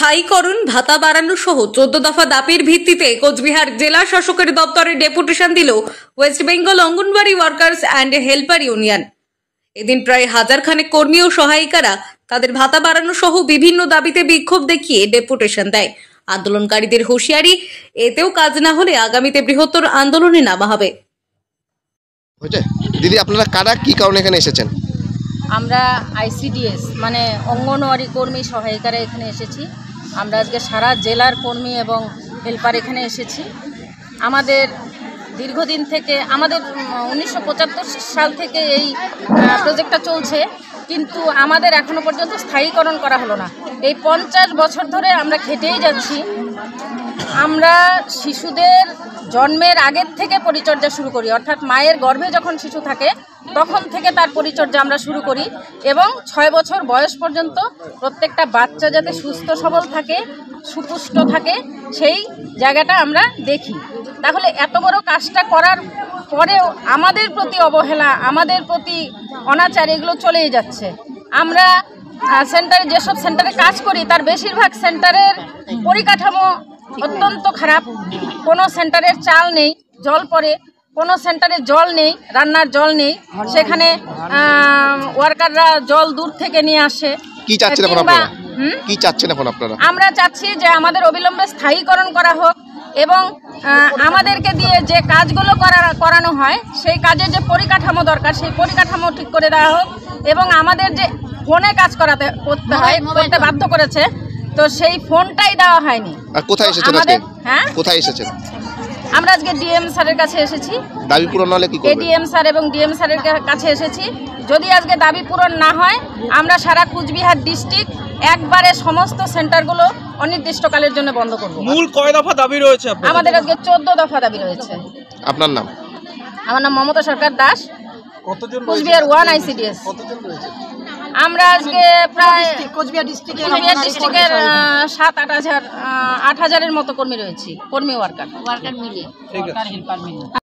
স্থায়ীকরণ ভাতা বাড়ানো সহ 14 দফা দাবির ভিত্তিতে কোচবিহার জেলা শাসকের দপ্তরে ডেপুটেশন দিল West Bengal anganwadi workers and helper union. এদিন প্রায় 1000 খানেক কর্মী ও সহায়িকারা তাদের ভাতা বাড়ানো সহ বিভিন্ন দাবিতে বিক্ষোভ দেখিয়ে ডেপুটেশন দেয়। আন্দোলনকারীদের হুঁশিয়ারি, এতেও কাজ না হলে আগামীতে বৃহত্তর আন্দোলনে নামা হবে। দিদি, আপনারা কারা কি কারণে এখানে এসেছেন? আমরা আইসিডিএস মানে অঙ্গনওয়াড়ি কর্মী সহায়িকারা এখানে এসেছি। আমরা আজকে সারা জেলার কর্মী এবং হেল্পার এখানে এসেছি। আমাদের দীর্ঘদিন থেকে আমাদের 1975 সাল থেকে এই প্রজেক্টটা চলছে, কিন্তু আমাদের এখনো পর্যন্ত স্থায়ীকরণ করা হলো না। এই 50 বছর ধরে আমরা খেটেই যাচ্ছি। আমরা শিশুদের জন্মের আগের থেকে পরিচর্যা শুরু করি, অর্থাৎ মায়ের গর্ভে যখন শিশু থাকে তখন থেকে তার পরিচর্যা আমরা শুরু করি এবং 6 বছর বয়স পর্যন্ত প্রত্যেকটা বাচ্চা যাতে সুস্থ সবল থাকে, সুপুষ্ট থাকে, সেই জায়গাটা আমরা দেখি। তাহলে এত বড় কাজটা করার পরেও আমাদের প্রতি অবহেলা, আমাদের প্রতি অনাচার এগুলো চলেই যাচ্ছে। আমরা সেন্টারে যেসব সেন্টারে কাজ করি তার বেশিরভাগ সেন্টারের পরিকাঠামো অত্যন্ত খারাপ। কোনো সেন্টারের চাল নেই, জল পড়ে, কোনো সেন্টারে জল নেই, রান্নার জল নেই, সেখানে ওয়ার্কাররা জল দূর থেকে নিয়ে আসে। কি চাচ্ছেন এখন আপনারা? কি চাচ্ছেন এখন আপনারা? আমরা চাচ্ছি যে আমাদের অবিলম্বে স্থায়ীকরণ করা হোক এবং আমাদেরকে দিয়ে যে কাজগুলো করানো হয় সেই কাজের যে পরিকাঠামো দরকার সেই পরিকাঠামো ঠিক করে দেওয়া হোক এবং আমাদের যে ফোনে কাজ করতে বাধ্য করেছে, তো সেই ফোনটাই দেওয়া হয়নি। আর কোথায় এসেছেন আজকে? হ্যাঁ, কোথায় এসেছেন? আমরা আজকে ডিএম স্যারের কাছে এসেছি। দাবি পূরণ হলে কি করবেন? এডিএম স্যার এবং ডিএম স্যারের কাছে এসেছি। যদি আজকে দাবি পূরণ না হয় আমরা সারা কুচবিহার ডিস্ট্রিক্ট একবারে সমস্ত সেন্টারগুলো অনির্দিষ্টকালের জন্য বন্ধ করব। মূল কয় দফা দাবি রয়েছে আপনাদের? আমাদের আজকে 14 দফা দাবি রয়েছে। আপনার নাম? আমার নাম মমতা সরকার দাস, কুচবিহার 1 আইসিডিএস। আমরা আজকে প্রায় কোচবিহার ডিস্ট্রিক্টের 7-8 হাজারের মতো কর্মী রয়েছি, কর্মী ওয়ার্কার মিলিয়ে।